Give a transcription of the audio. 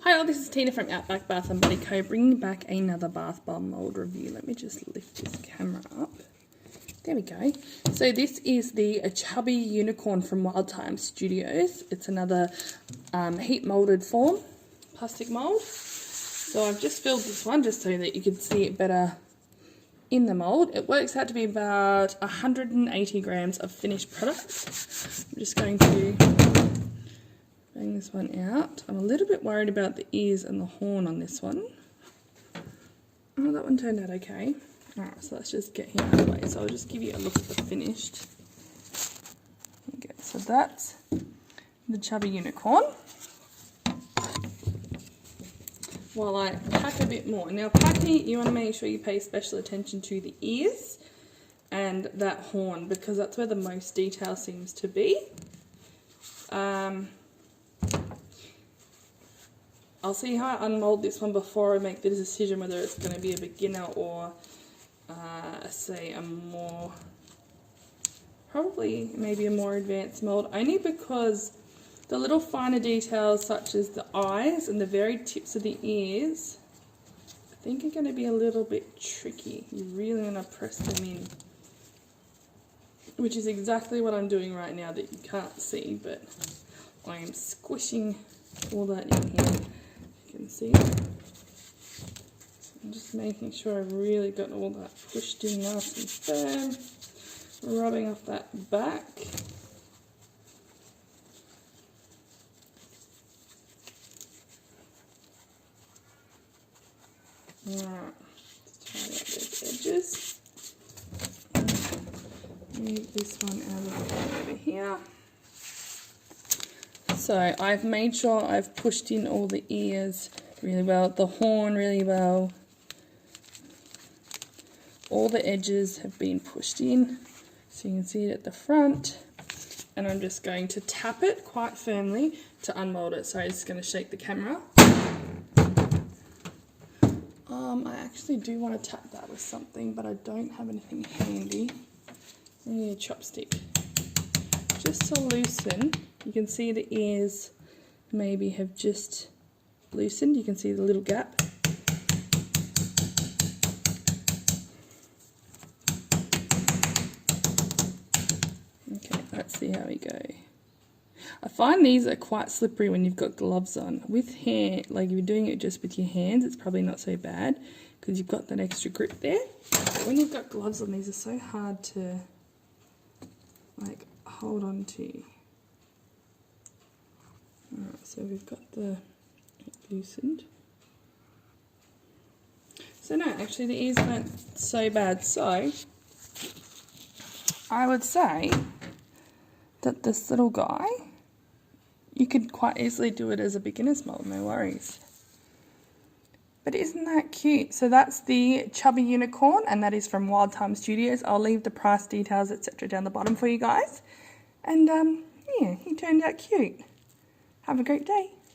Hi all, this is Tina from Outback Bath & Body Co. bringing back another bath bomb mould review. Let me just lift this camera up. There we go. So this is the Chubby Unicorn from Wylde Thyme Studios. It's another heat moulded form, plastic mould. So I've just filled this one just so that you can see it better in the mould. It works out to be about 180 grams of finished product. I'm just going to bang this one out. I'm a little bit worried about the ears and the horn on this one. Oh, that one turned out okay. Alright, so let's just get him out of the way. So I'll just give you a look at the finished. Okay, so that's the Chubby Unicorn. While I pack a bit more. Now packing, you want to make sure you pay special attention to the ears and that horn because that's where the most detail seems to be. I'll see how I unmold this one before I make the decision whether it's going to be a beginner or say a more, probably maybe a more advanced mold, only because the little finer details such as the eyes and the very tips of the ears I think are going to be a little bit tricky. You really want to press them in, which is exactly what I'm doing right now that you can't see, but I am squishing all that in here. You can see. I'm just making sure I've really got all that pushed in nice and firm, rubbing off that back. Alright, let's try out those edges. Move this one out of the way over here. So I've made sure I've pushed in all the ears really well, the horn really well. All the edges have been pushed in, so you can see it at the front. And I'm just going to tap it quite firmly to unmold it. So I'm just going to shake the camera. I actually do want to tap that with something, but I don't have anything handy. I need a chopstick. Just to loosen, you can see the ears maybe have just loosened. You can see the little gap. Okay, let's see how we go. I find these are quite slippery when you've got gloves on. With hair, like if you're doing it just with your hands, it's probably not so bad because you've got that extra grip there. But when you've got gloves on, these are so hard to like hold on to. Alright, so we've got the loosened. So no, actually the ears weren't so bad. So I would say that this little guy, you could quite easily do it as a beginner's mold, no worries. But isn't that cute? So that's the Chubby Unicorn, and that is from Wylde Thyme Studios. I'll leave the price details, etc. down the bottom for you guys. And yeah, he turned out cute. Have a great day.